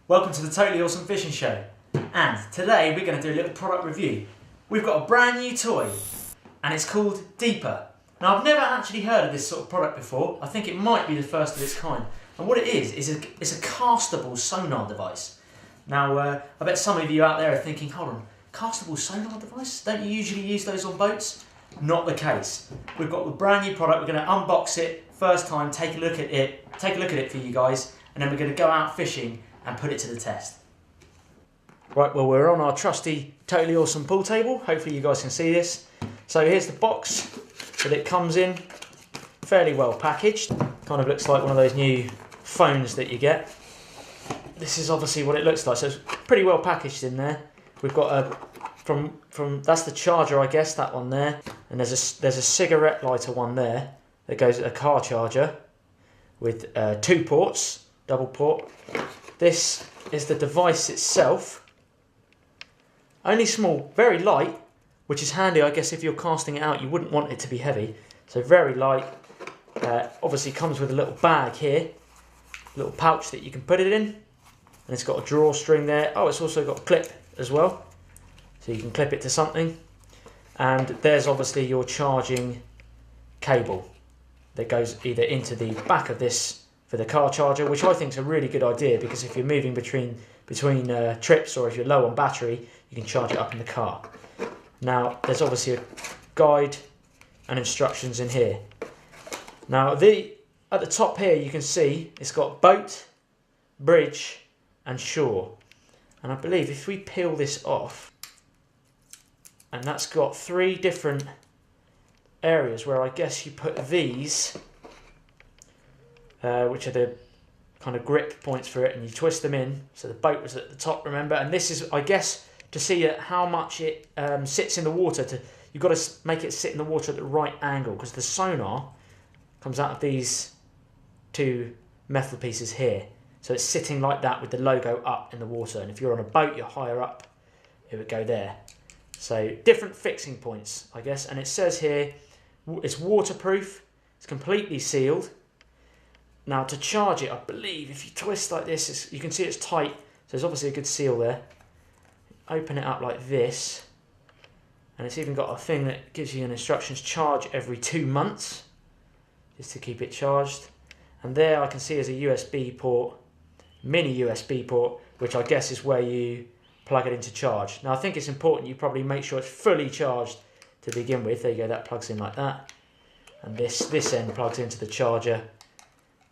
Welcome to the Totally Awesome Fishing Show, and today we're going to do a little product review. We've got a brand new toy and it's called Deeper. Now I've never actually heard of this sort of product before. I think it might be the first of its kind, and what it is it's a castable sonar device. Now I bet some of you out there are thinking, hold on, castable sonar device? Don't you usually use those on boats? Not the case. We've got the brand new product. We're going to unbox it first time, take a look at it for you guys, and then we're going to go out fishing and put it to the test. Right, well, we're on our trusty Totally Awesome pool table. Hopefully you guys can see this. So here's the box that it comes in, fairly well packaged. Kind of looks like one of those new phones that you get. This is obviously what it looks like, so it's pretty well packaged in there. We've got a, that's the charger, I guess, that one there. And there's a cigarette lighter one there that goes at a car charger with 2 ports, double port. This is the device itself. Only small, very light, which is handy, I guess, if you're casting it out. You wouldn't want it to be heavy. So very light. Obviously comes with a little bag here, a little pouch that you can put it in. And it's got a drawstring there. Oh, it's also got a clip as well. So you can clip it to something. And there's obviously your charging cable that goes either into the back of this for the car charger, which I think is a really good idea, because if you're moving between trips, or if you're low on battery, you can charge it up in the car. Now there's obviously a guide and instructions in here. Now at the top here you can see it's got boat, bridge and shore, and I believe if we peel this off, and that's got 3 different areas where I guess you put these, which are the kind of grip points for it, and you twist them in. So the boat was at the top, remember, and this is, I guess, to see how much it sits in the water. You've got to make it sit in the water at the right angle, because the sonar comes out of these 2 metal pieces here. So it's sitting like that with the logo up in the water, and if you're on a boat, you're higher up, it would go there. So different fixing points, I guess, and it says here it's waterproof, it's completely sealed. Now to charge it, I believe if you twist like this, you can see it's tight, so there's obviously a good seal there. Open it up like this, and it's even got a thing that gives you an instructions: charge every 2 months, just to keep it charged. And there I can see is a USB port, mini USB port, which I guess is where you plug it into charge. Now I think it's important you probably make sure it's fully charged to begin with. There you go, that plugs in like that, and this end plugs into the charger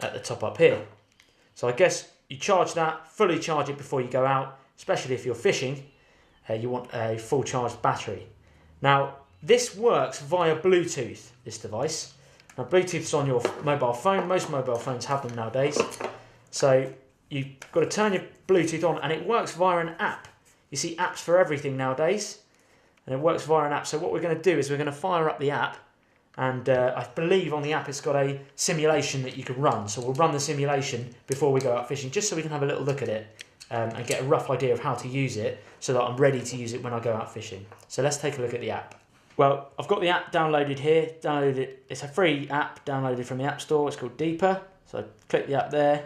at the top up here. So I guess you charge that, fully charge it before you go out, especially if you're fishing. You want a full charged battery. Now this works via Bluetooth, this device. Now Bluetooth's on your mobile phone. Most mobile phones have them nowadays. So you've got to turn your Bluetooth on, and it works via an app. You see apps for everything nowadays, and it works via an app. So what we're going to do is we're going to fire up the app, and I believe on the app it's got a simulation that you can run. So we'll run the simulation before we go out fishing, just so we can have a little look at it and get a rough idea of how to use it, so that I'm ready to use it when I go out fishing. So let's take a look at the app. Well, I've got the app downloaded here. It's a free app downloaded from the App Store. It's called Deeper. So I click the app there.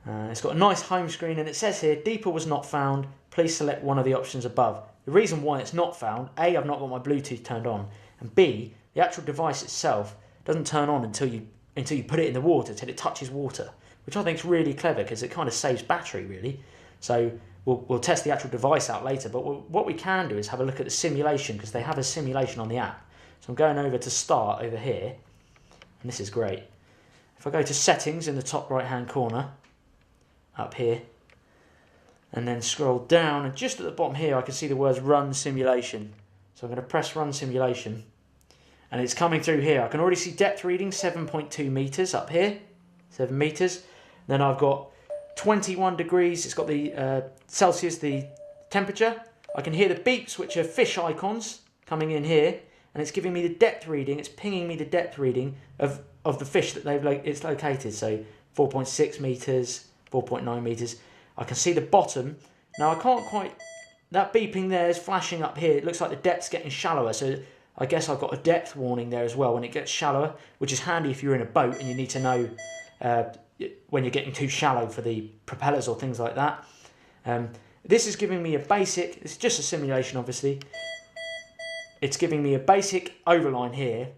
It's got a nice home screen, and it says here, Deeper was not found. Please select one of the options above. The reason why it's not found, A, I've not got my Bluetooth turned on, and B, the actual device itself doesn't turn on until you put it in the water, till it touches water, which I think is really clever, because it kind of saves battery, really. So we'll test the actual device out later, but what we can do is have a look at the simulation, because they have a simulation on the app. So I'm going over to Start over here, and this is great. If I go to Settings in the top right hand corner, up here, and then scroll down, and just at the bottom here I can see the words Run Simulation. So I'm going to press Run Simulation, and it's coming through here. I can already see depth reading 7.2 meters up here, 7 meters. Then I've got 21 degrees. It's got the Celsius, the temperature. I can hear the beeps, which are fish icons coming in here, and it's giving me the depth reading. It's pinging me the depth reading of the fish that it's located. So 4.6 meters, 4.9 meters. I can see the bottom. Now I can't quite, that beeping there is flashing up here. It looks like the depth's getting shallower, so I guess I've got a depth warning there as well when it gets shallower, which is handy if you're in a boat and you need to know when you're getting too shallow for the propellers or things like that. This is giving me a basic, it's just a simulation obviously, it's giving me a basic overline here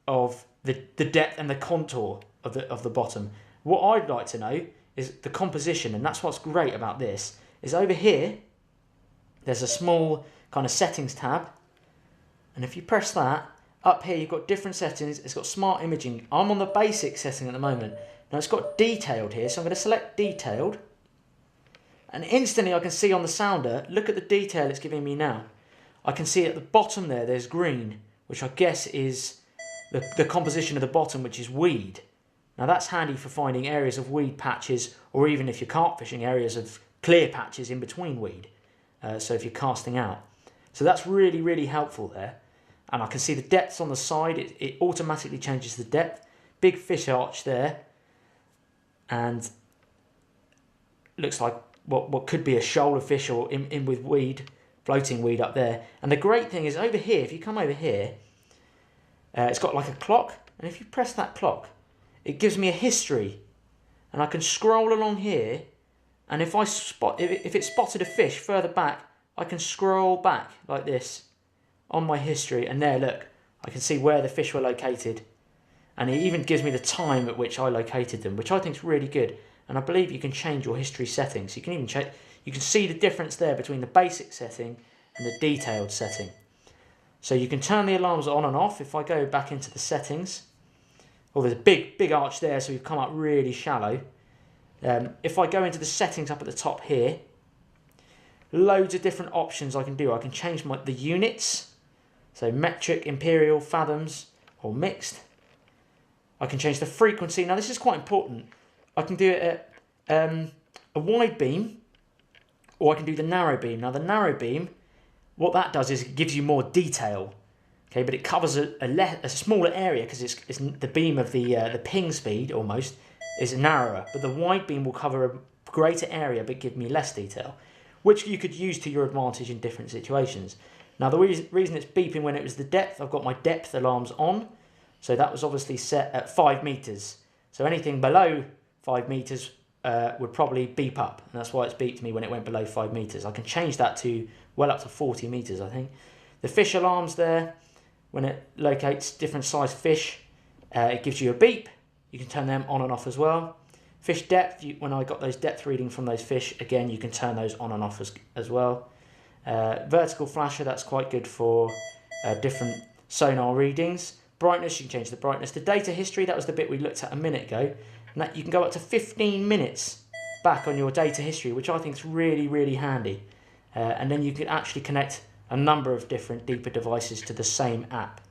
of the depth and the contour of the bottom. What I'd like to know is the composition, and that's what's great about this, is over here there's a small kind of settings tab, and if you press that, up here you've got different settings. It's got smart imaging. I'm on the basic setting at the moment. Now it's got detailed here, so I'm going to select detailed, and instantly I can see on the sounder, look at the detail it's giving me now. I can see at the bottom there's green, which I guess is the composition of the bottom, which is weed. Now that's handy for finding areas of weed patches, or even if you're carp fishing, areas of clear patches in between weed. So if you're casting out. So that's really, really helpful there. And I can see the depths on the side. It automatically changes the depth. Big fish arch there. And looks like what could be a shoal of fish, or in with weed, floating weed up there. And the great thing is over here, if you come over here, it's got like a clock. And if you press that clock, it gives me a history. And I can scroll along here. And if it spotted a fish further back, I can scroll back like this on my history, and there, look, I can see where the fish were located, and it even gives me the time at which I located them, which I think is really good. And I believe you can change your history settings. You can even check. You can see the difference there between the basic setting and the detailed setting. So you can turn the alarms on and off. If I go back into the settings, there's a big arch there, so we've come up really shallow. If I go into the settings up at the top here, loads of different options I can do. I can change the units, so metric, imperial, fathoms, or mixed. I can change the frequency. Now this is quite important. I can do it at a wide beam, or I can do the narrow beam. Now the narrow beam, what that does is it gives you more detail. Okay, but it covers a smaller area because it's the beam of the ping speed almost is narrower, but the wide beam will cover a greater area but give me less detail, which you could use to your advantage in different situations. Now the reason it's beeping when it was the depth, I've got my depth alarms on, so that was obviously set at 5 meters. So anything below 5 meters would probably beep up, and that's why it's beeped me when it went below 5 meters. I can change that to well up to 40 meters, I think. The fish alarms there, when it locates different sized fish, it gives you a beep. You can turn them on and off as well. Fish depth, when I got those depth readings from those fish, again, you can turn those on and off as well. Vertical flasher, that's quite good for different sonar readings. Brightness, you can change the brightness. The data history, that was the bit we looked at a minute ago. And that, you can go up to 15 minutes back on your data history, which I think is really, really handy. And then you can actually connect a number of different Deeper devices to the same app.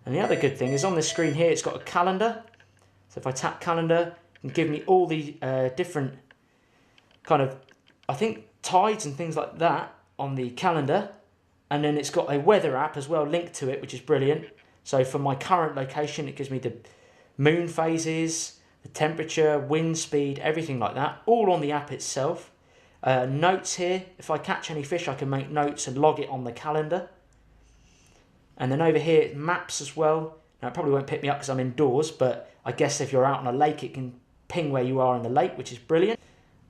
And the other good thing is on this screen here, it's got a calendar. So if I tap calendar, it can give me all the different kind of, I think, tides and things like that on the calendar. And then it's got a weather app as well linked to it, which is brilliant. So for my current location, it gives me the moon phases, the temperature, wind speed, everything like that, all on the app itself. Notes here, if I catch any fish, I can make notes and log it on the calendar. And then over here, maps as well. Now, it probably won't pick me up because I'm indoors, but I guess if you're out on a lake, it can ping where you are in the lake, which is brilliant.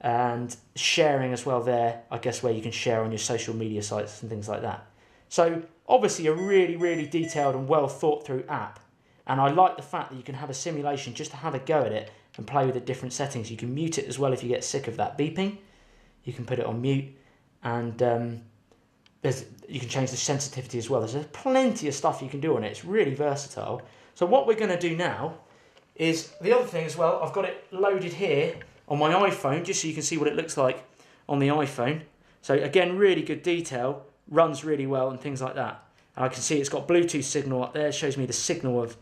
And sharing as well there, I guess, where you can share on your social media sites and things like that. So obviously a really, really detailed and well thought through app. And I like the fact that you can have a simulation just to have a go at it and play with the different settings. You can mute it as well if you get sick of that beeping. You can put it on mute, and you can change the sensitivity as well. There's plenty of stuff you can do on it. It's really versatile. So what we're going to do now is, the other thing as well, I've got it loaded here on my iPhone, just so you can see what it looks like on the iPhone. So again, really good detail, runs really well and things like that. And I can see it's got Bluetooth signal up there. It shows me the signal of,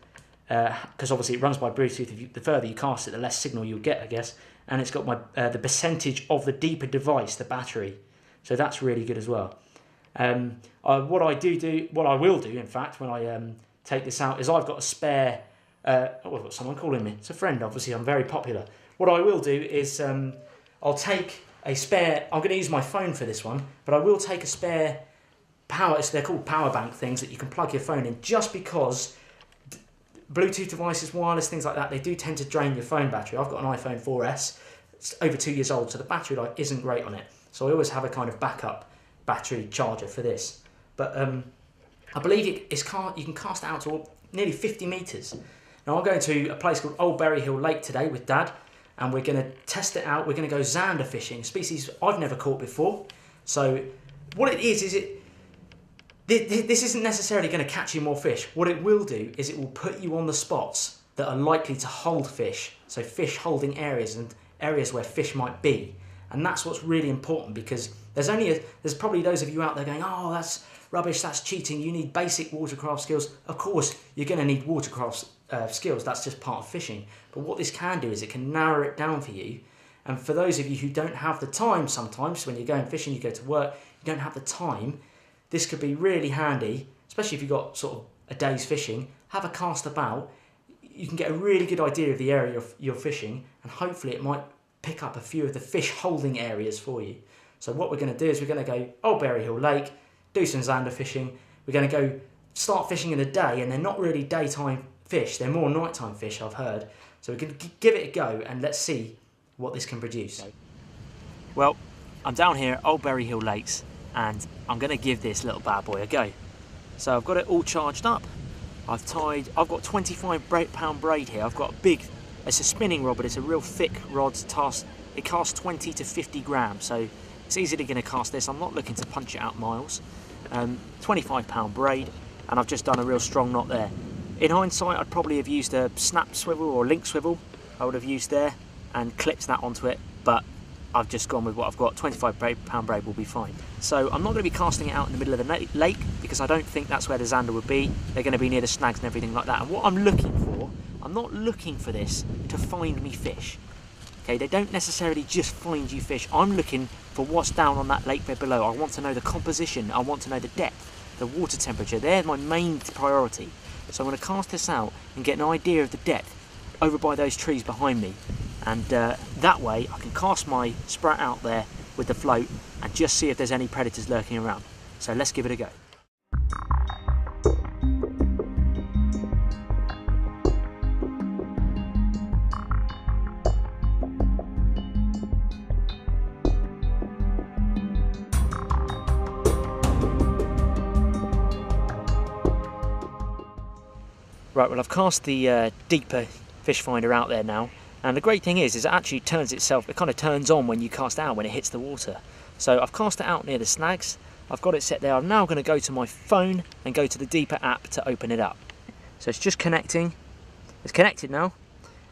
because obviously it runs by Bluetooth. The further you cast it, the less signal you'll get, I guess. And it's got my the percentage of the Deeper device, the battery. So that's really good as well. What I will do, in fact, when I take this out, is I've got a spare. I've got someone calling me. It's a friend, obviously. I'm very popular. What I will do is I'll take a spare. I'm going to use my phone for this one, but I will take a spare power. They're called power bank things that you can plug your phone in. Just because Bluetooth devices, wireless, things like that, they do tend to drain your phone battery. I've got an iPhone 4S, it's over 2 years old, so the battery life isn't great on it. So I always have a kind of backup battery charger for this. But I believe you can cast it out to nearly 50 metres. Now I'm going to a place called Old Berry Hill Lake today with Dad, and we're going to test it out. We're going to go zander fishing, a species I've never caught before. So what it is this isn't necessarily going to catch you more fish. What it will do is it will put you on the spots that are likely to hold fish, so fish holding areas and areas where fish might be. And that's what's really important, because there's probably those of you out there going, oh, that's rubbish, that's cheating, you need basic watercraft skills. Of course, you're going to need watercraft skills, that's just part of fishing. But what this can do is it can narrow it down for you. And for those of you who don't have the time sometimes, when you're going fishing, you go to work, you don't have the time, this could be really handy, especially if you've got sort of a day's fishing. Have a cast about, you can get a really good idea of the area you're fishing, and hopefully it might pick up a few of the fish holding areas for you. So what we're going to do is we're going to go Old Berry Hill Lake, do some zander fishing. We're going to go start fishing in the day, and they're not really daytime fish, they're more nighttime fish, I've heard. So we can give it a go and let's see what this can produce. Well, I'm down here at Old Berry Hill Lakes, and I'm going to give this little bad boy a go. So I've got it all charged up. I've got 25-pound braid here. I've got it's a spinning rod, but it's a real thick rod. It casts 20 to 50 grams, so it's easily going to cast this. I'm not looking to punch it out miles. 25-pound braid, and I've just done a real strong knot there. In hindsight, I'd probably have used a snap swivel or link swivel. I would have used there and clipped that onto it, but I've just gone with what I've got. 25-pound braid will be fine. So I'm not going to be casting it out in the middle of the lake, because I don't think that's where the zander would be. They're going to be near the snags and everything like that. And what I'm looking for, I'm not looking for this to find me fish. Okay, they don't necessarily just find you fish. I'm looking for what's down on that lake bed below. I want to know the composition. I want to know the depth, the water temperature. They're my main priority. So I'm going to cast this out and get an idea of the depth over by those trees behind me. And that way I can cast my sprat out there with the float and just see if there's any predators lurking around. So let's give it a go. Right, well, I've cast the Deeper Fishfinder out there now, and the great thing is it actually turns itself, it kind of turns on when you cast it out, when it hits the water. So I've cast it out near the snags, I've got it set there. I'm now going to go to my phone and go to the Deeper app to open it up. So it's just connecting, it's connected now,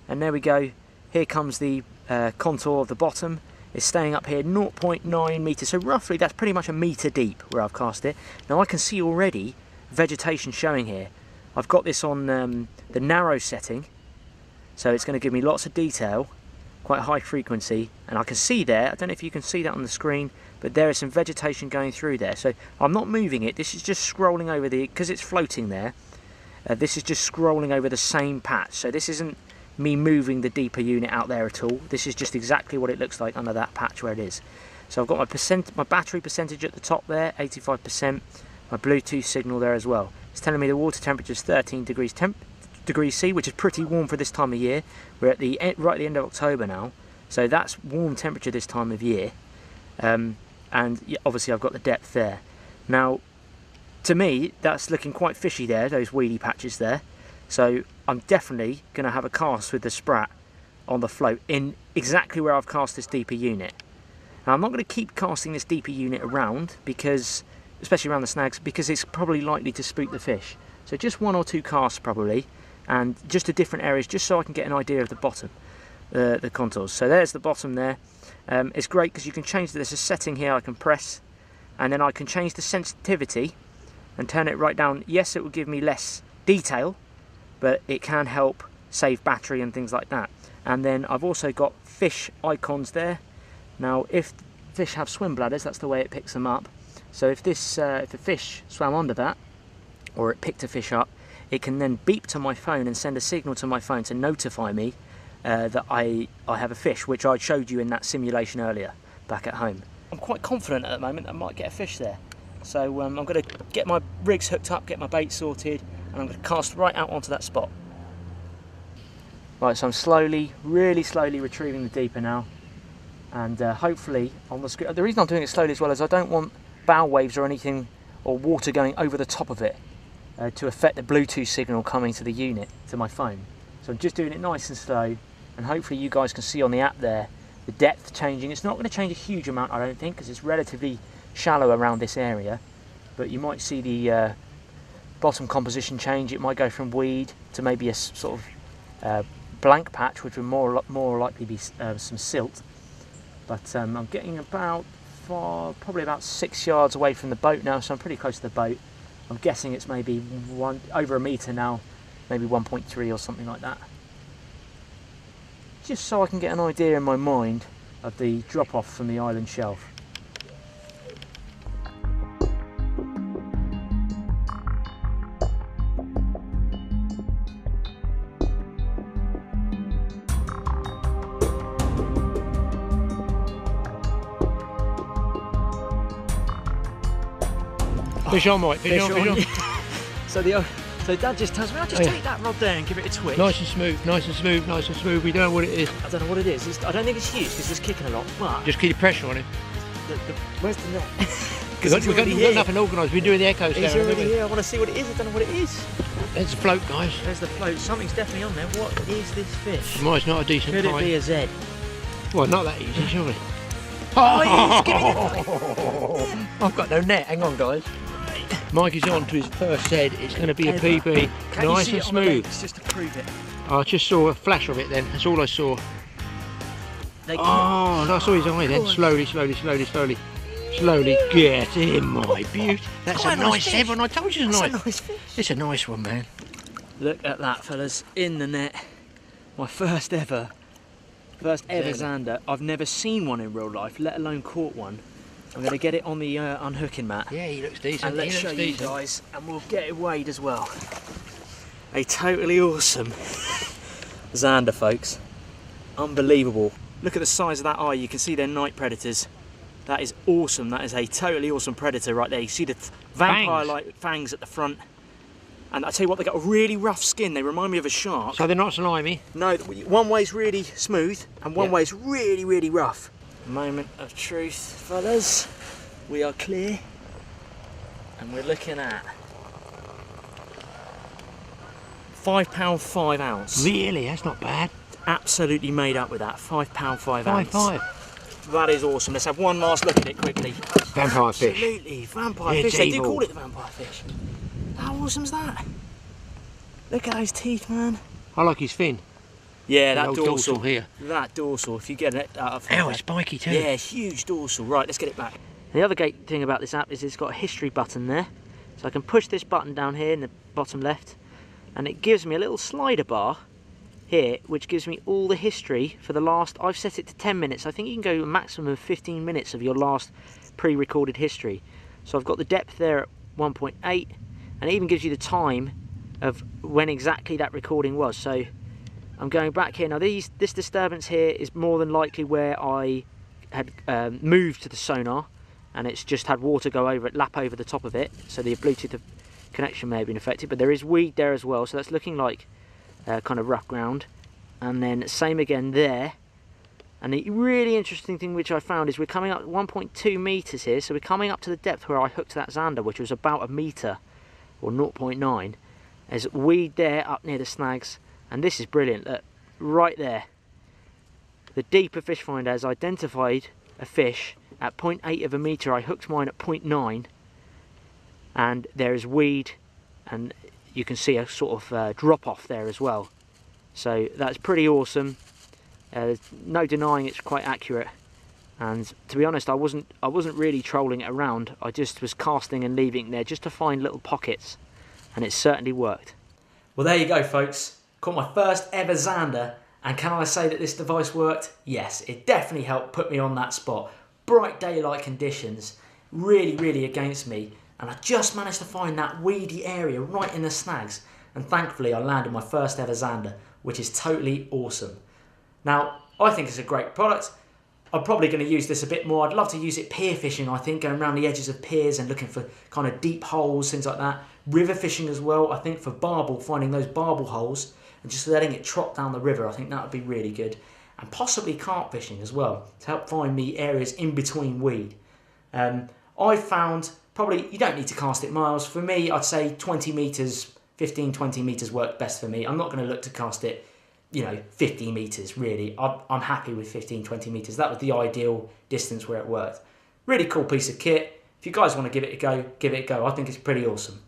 and there we go. Here comes the contour of the bottom. It's staying up here 0.9 metres, so roughly that's pretty much a metre deep where I've cast it. Now I can see already vegetation showing here. I've got this on the narrow setting, so it's going to give me lots of detail, quite high frequency, and I can see there, I don't know if you can see that on the screen, but there is some vegetation going through there. So I'm not moving it, this is just scrolling over because it's floating there, this is just scrolling over the same patch. So this isn't me moving the Deeper unit out there at all, this is just exactly what it looks like under that patch where it is. So I've got my battery percentage at the top there, 85%, my Bluetooth signal there as well. It's telling me the water temperature is 13 degrees C, which is pretty warm for this time of year. We're at right at the end of October now, so that's warm temperature this time of year. And yeah, obviously I've got the depth there. Now, to me, that's looking quite fishy there, those weedy patches there. So I'm definitely going to have a cast with the sprat on the float in exactly where I've cast this Deeper unit. Now I'm not going to keep casting this Deeper unit around, because especially around the snags, because it's probably likely to spook the fish. So just 1 or 2 casts probably, and just to different areas, just so I can get an idea of the bottom, the contours. So there's the bottom there. It's great because you can change, there's a setting here I can press, and then I can change the sensitivity and turn it right down. Yes, it will give me less detail, but it can help save battery and things like that. And then I've also got fish icons there. Now if fish have swim bladders, that's the way it picks them up. So if a fish swam under that, or it picked a fish up, it can then beep to my phone and send a signal to my phone to notify me that I have a fish, which I showed you in that simulation earlier back at home. I'm quite confident at the moment I might get a fish there. So I'm going to get my rigs hooked up, get my bait sorted, and I'm going to cast right out onto that spot. Right, so I'm slowly, really slowly retrieving the deeper now, and hopefully on the screen. The reason I'm doing it slowly as well is I don't want bow waves or anything or water going over the top of it to affect the Bluetooth signal coming to the unit, to my phone. So I'm just doing it nice and slow, and hopefully you guys can see on the app there the depth changing. It's not going to change a huge amount, I don't think, because it's relatively shallow around this area, but you might see the bottom composition change. It might go from weed to maybe a sort of blank patch, which would more likely be some silt. But I'm getting about probably about 6 yards away from the boat now, so I'm pretty close to the boat. I'm guessing it's maybe over a metre now, maybe 1.3 or something like that. Just so I can get an idea in my mind of the drop off from the island shelf. Fish on, Mike. Fish on. So Dad just tells me, I'll just take that rod there and give it a twitch. Nice and smooth, nice and smooth, nice and smooth. We don't know what it is. I don't know what it is. I don't think it's huge because it's kicking a lot, but... Just keep the pressure on him. Where's the net? We've got nothing organised. We're doing the echoes He's already here. I want to see what it is. I don't know what it is. There's the float, guys. There's the float. Something's definitely on there. What is this fish? Well, it's not a decent Could it be a Z? Well, not that easy, surely. Oh, give me the... I've got no net. Hang on, guys. Mike is on to his first head. It's going to be a PB, nice and smooth. Just to prove it. I just saw a flash of it then. That's all I saw. Oh, I saw his eye then. Slowly. Slowly. Get him, my beauty. That's a nice head one. I told you it's a nice fish. It's a nice one, man. Look at that, fellas. In the net. My first ever Zander. I've never seen one in real life, let alone caught one. I'm going to get it on the unhooking mat. Yeah, he looks decent. And let's show you guys, and we'll get it weighed as well. A totally awesome Zander, folks. Unbelievable. Look at the size of that eye. You can see they're night predators. That is awesome. That is a totally awesome predator right there. You see the vampire-like fangs at the front. And I tell you what, they've got a really rough skin. They remind me of a shark. So they're not slimy? No, one way's really smooth and one way's really, really rough. Moment of truth, fellas. We are clear, and we're looking at £5 5 ounce. Really? That's not bad. Absolutely made up with that. £5 5 ounce. 5. That is awesome. Let's have one last look at it quickly. Vampire fish. Absolutely, vampire fish. They do call it the vampire fish. How awesome is that? Look at those teeth, man. I like his fin. Yeah, that dorsal here. That dorsal, if you get it out of Ow, it's spiky too. Yeah, huge dorsal. Right, let's get it back. The other great thing about this app is it's got a history button there. So I can push this button down here in the bottom left, and it gives me a little slider bar here, which gives me all the history for the last, I've set it to 10 minutes. I think you can go a maximum of 15 minutes of your last pre-recorded history. So I've got the depth there at 1.8, and it even gives you the time of when exactly that recording was. So I'm going back here now. This disturbance here is more than likely where I had moved to the sonar, and it's just had water go over it, lap over the top of it, so the Bluetooth connection may have been affected. But there is weed there as well, so that's looking like kind of rough ground. And then same again there. And the really interesting thing which I found is we're coming up 1.2 meters here, so we're coming up to the depth where I hooked that Zander, which was about a meter or 0.9. There's weed there up near the snags. And this is brilliant, look, right there. The Deeper Fishfinder has identified a fish at 0.8 of a metre. I hooked mine at 0.9, and there is weed, and you can see a sort of drop off there as well. So that's pretty awesome. There's no denying it's quite accurate. And to be honest, I wasn't really trolling it around. I just was casting and leaving it there just to find little pockets, and it certainly worked. Well, there you go, folks. Caught my first ever Zander, and can I say that this device worked? Yes, it definitely helped put me on that spot. Bright daylight conditions, really against me, and I just managed to find that weedy area right in the snags, and thankfully I landed my first ever Zander, which is totally awesome. Now, I think it's a great product. I'm probably going to use this a bit more. I'd love to use it pier fishing, I think, going around the edges of piers and looking for kind of deep holes, things like that. River fishing as well, I think, for barbel, finding those barbel holes. and just letting it trot down the river. I think that would be really good. And possibly carp fishing as well, to help find me areas in between weed. I found probably you don't need to cast it miles. For me, I'd say 20 metres, 15, 20 metres work best for me. I'm not going to look to cast it, 50 metres really. I'm happy with 15, 20 metres. That was the ideal distance where it worked. Really cool piece of kit. If you guys want to give it a go, give it a go. I think it's pretty awesome.